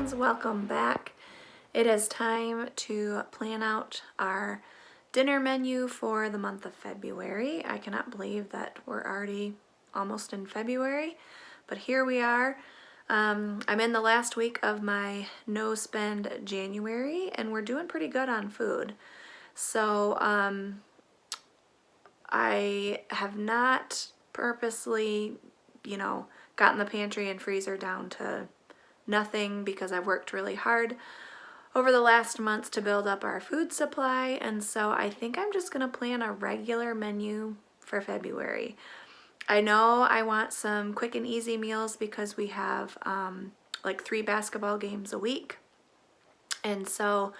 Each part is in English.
friends, welcome back. It is time to plan out our dinner menu for the month of February. I cannot believe that we're already almost in February, but here we are. I'm in the last week of my no spend January and we're doing pretty good on food. So I have not purposely, gotten the pantry and freezer down to nothing because I've worked really hard over the last months to build up our food supply, and so I think I'm just gonna plan a regular menu for February. I know I want some quick and easy meals because we have like 3 basketball games a week, and so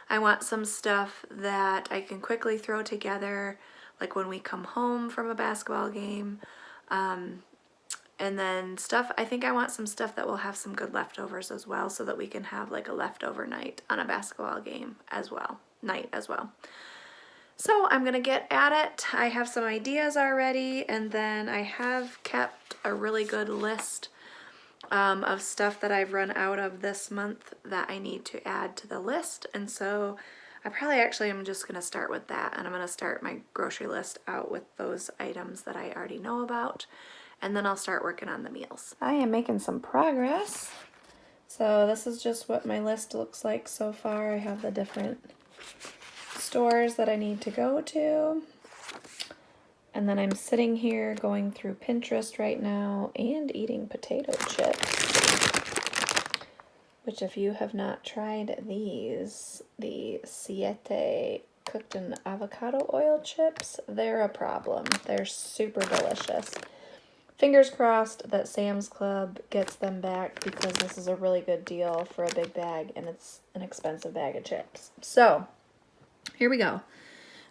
I want some stuff that I can quickly throw together like when we come home from a basketball game. And then I think I want some stuff that will have some good leftovers as well so that we can have like a leftover night on a basketball game as well, So I'm gonna get at it. I have some ideas already, and then I have kept a really good list of stuff that I've run out of this month that I need to add to the list. And so I probably actually am just gonna start with that, and I'm gonna start my grocery list out with those items that I already know about. And then I'll start working on the meals. I am making some progress. So this is just what my list looks like so far. I have the different stores that I need to go to. And then I'm sitting here going through Pinterest right now and eating potato chips. Which, if you have not tried these, the Siete cooked in avocado oil chips, they're a problem. They're super delicious. Fingers crossed that Sam's Club gets them back because this is a really good deal for a big bag and it's an expensive bag of chips. So, here we go.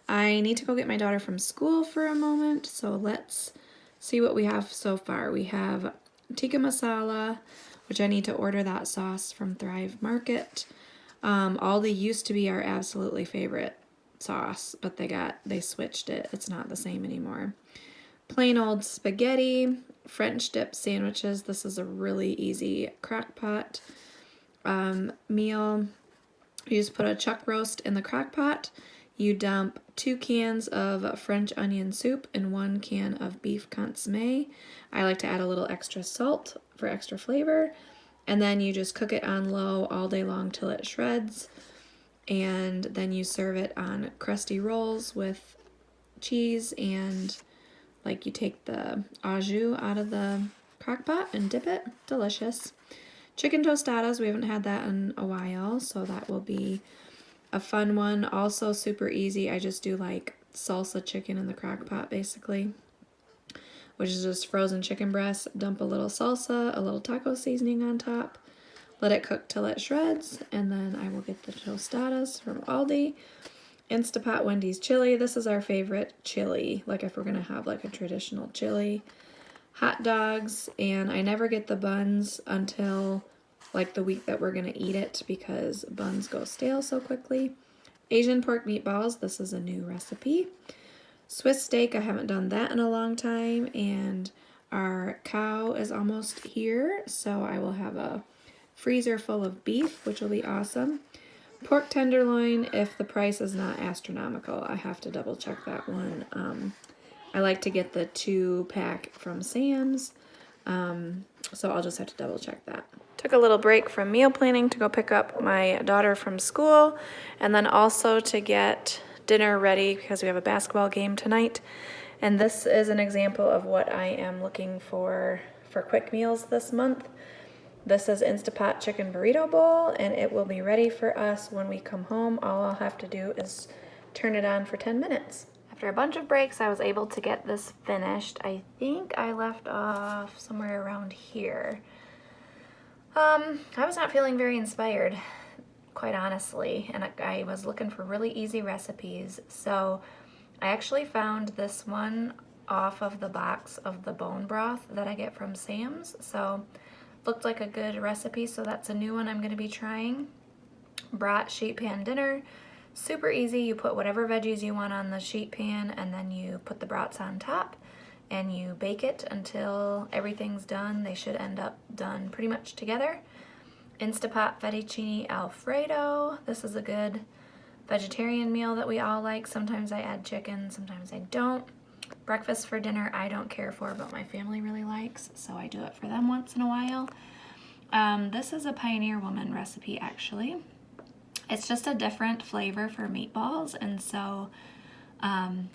I need to go get my daughter from school for a moment, so let's see what we have so far. We have tikka masala, which I need to order that sauce from Thrive Market. Aldi used to be our absolutely favorite sauce, but they switched it. It's not the same anymore. Plain old spaghetti, French dip sandwiches. This is a really easy crock pot meal. You just put a chuck roast in the crock pot. You dump 2 cans of French onion soup and 1 can of beef consommé. I like to add a little extra salt for extra flavor. And then you just cook it on low all day long till it shreds. And then you serve it on crusty rolls with cheese and you take the au jus out of the crock pot and dip it. Delicious. Chicken tostadas, we haven't had that in a while, so that will be a fun one. Also super easy. I just do like salsa chicken in the crock pot basically, which is just frozen chicken breast. Dump a little salsa, a little taco seasoning on top. Let it cook till it shreds, and then I will get the tostadas from Aldi. Instapot Wendy's chili. This is our favorite chili, like if we're gonna have like a traditional chili. Hot dogs, and I never get the buns until like the week that we're gonna eat it because buns go stale so quickly. Asian pork meatballs. This is a new recipe. Swiss steak. I haven't done that in a long time, and our cow is almost here, so I will have a freezer full of beef, which will be awesome. Pork tenderloin, if the price is not astronomical. I have to double check that one. I like to get the 2-pack from Sam's, so I'll just have to double check that. Took a little break from meal planning to go pick up my daughter from school, and then also to get dinner ready because we have a basketball game tonight. And this is an example of what I am looking for quick meals this month. This is Instapot Chicken Burrito Bowl, and it will be ready for us when we come home. All I'll have to do is turn it on for 10 minutes. After a bunch of breaks, I was able to get this finished. I think I left off somewhere around here. I was not feeling very inspired, quite honestly, and I was looking for really easy recipes. So I actually found this one off of the box of the bone broth that I get from Sam's. So looked like a good recipe, so that's a new one I'm going to be trying. Brat sheet pan dinner. Super easy. You put whatever veggies you want on the sheet pan, and then you put the brats on top, and you bake it until everything's done. They should end up done pretty much together. Instapot fettuccine alfredo. This is a good vegetarian meal that we all like. Sometimes I add chicken, sometimes I don't. Breakfast for dinner I don't care for, but my family really likes, so I do it for them once in a while. This is a Pioneer Woman recipe, actually. It's just a different flavor for meatballs, and so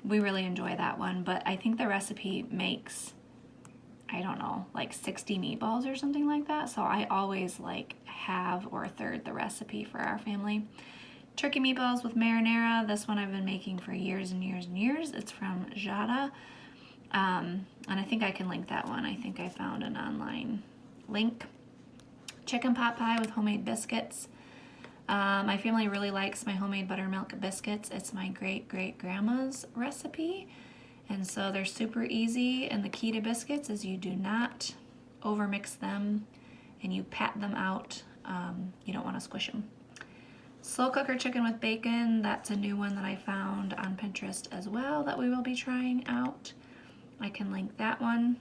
we really enjoy that one. But I think the recipe makes, I don't know, like 60 meatballs or something like that. So I always like halve or third the recipe for our family. Turkey meatballs with marinara. This one I've been making for years and years and years. It's from Jada. And I think I can link that one. I think I found an online link. Chicken pot pie with homemade biscuits. My family really likes my homemade buttermilk biscuits. It's my great-great-grandma's recipe. And so they're super easy. And the key to biscuits is you do not overmix them and you pat them out. You don't want to squish them. Slow cooker chicken with bacon. That's a new one that I found on Pinterest as well that we will be trying out. I can link that one.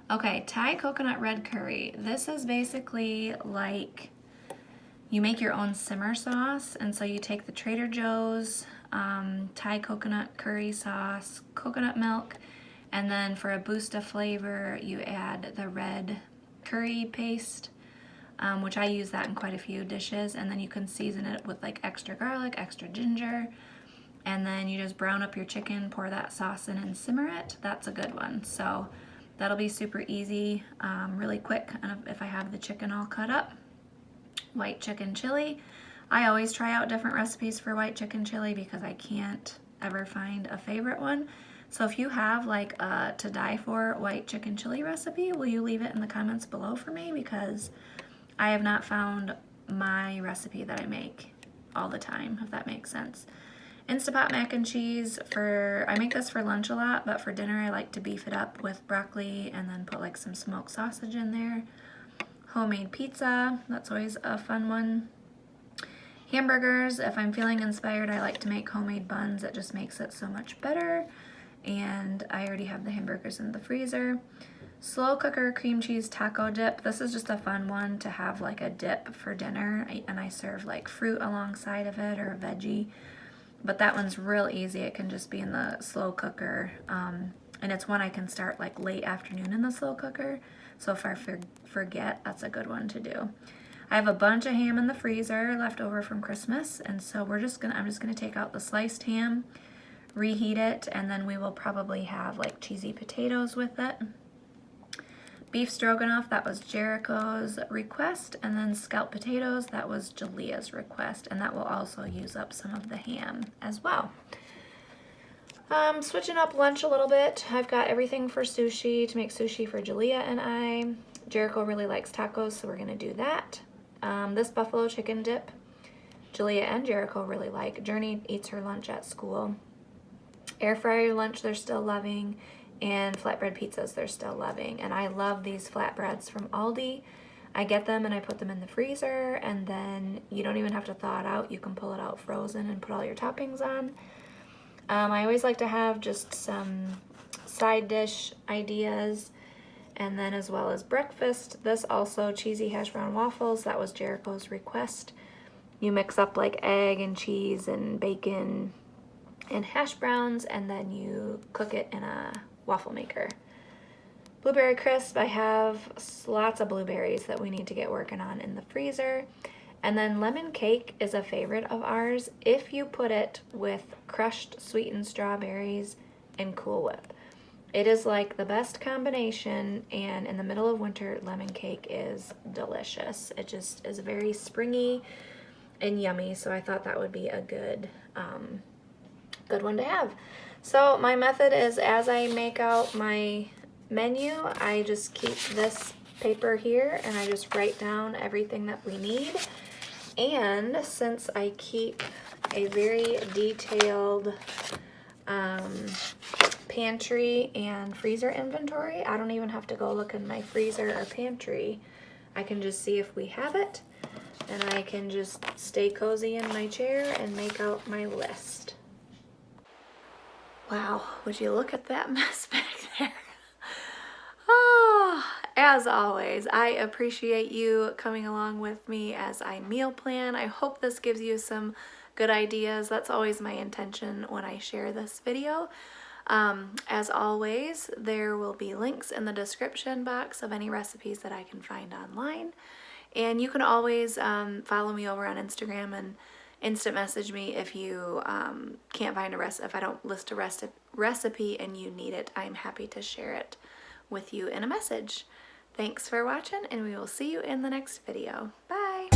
Okay, Thai coconut red curry. This is basically like you make your own simmer sauce, and so you take the Trader Joe's Thai coconut curry sauce, coconut milk, and then for a boost of flavor, you add the red curry paste, which I use that in quite a few dishes, and then you can season it with like extra garlic, extra ginger, and then you just brown up your chicken, pour that sauce in and simmer it. That's a good one. So that'll be super easy, really quick, and if I have the chicken all cut up. White chicken chili. I always try out different recipes for white chicken chili because I can't ever find a favorite one. So if you have like a to die for white chicken chili recipe, will you leave it in the comments below for me? Because I have not found my recipe that I make all the time, if that makes sense. Instapot mac and cheese. I make this for lunch a lot, but for dinner I like to beef it up with broccoli and then put like some smoked sausage in there. Homemade pizza, that's always a fun one. Hamburgers, if I'm feeling inspired, I like to make homemade buns. It just makes it so much better. And I already have the hamburgers in the freezer. Slow cooker cream cheese taco dip. This is just a fun one to have like a dip for dinner, and I serve like fruit alongside of it or a veggie. But that one's real easy. It can just be in the slow cooker. And it's one I can start like late afternoon in the slow cooker. So if I forget, that's a good one to do. I have a bunch of ham in the freezer left over from Christmas, and so I'm just gonna take out the sliced ham, reheat it, and then we will probably have like cheesy potatoes with it. Beef stroganoff, that was Jericho's request, and then scalloped potatoes, that was Jalea's request, and that will also use up some of the ham as well. Switching up lunch a little bit, I've got everything for sushi, to make sushi for Jalea and I. Jericho really likes tacos, so we're going to do that. This buffalo chicken dip, Jalea and Jericho really like. Journey eats her lunch at school. Air fryer lunch they're still loving, and flatbread pizzas they're still loving. And I love these flatbreads from Aldi. I get them and I put them in the freezer, and then you don't even have to thaw it out. You can pull it out frozen and put all your toppings on. I always like to have just some side dish ideas, and then as well as breakfast. This also cheesy hash brown waffles, that was Jericho's request. You mix up like egg and cheese and bacon and hash browns, and then you cook it in a waffle maker. Blueberry crisp, I have lots of blueberries that we need to get working on in the freezer. And then lemon cake is a favorite of ours if you put it with crushed sweetened strawberries and Cool Whip. It is like the best combination, and in the middle of winter, lemon cake is delicious. It just is very springy and yummy, so I thought that would be a good one to have. So my method is, as I make out my menu, I just keep this paper here and I just write down everything that we need. And since I keep a very detailed pantry and freezer inventory, I don't even have to go look in my freezer or pantry. I can just see if we have it, and I can just stay cozy in my chair and make out my list. Wow, would you look at that mess back there? Oh, As always, I appreciate you coming along with me as I meal plan. I hope this gives you some good ideas. That's always my intention when I share this video. As always, there will be links in the description box of any recipes that I can find online. And you can always follow me over on Instagram and instant message me if you can't find a recipe. If I don't list a recipe and you need it, I'm happy to share it with you in a message. Thanks for watching, and we will see you in the next video. Bye!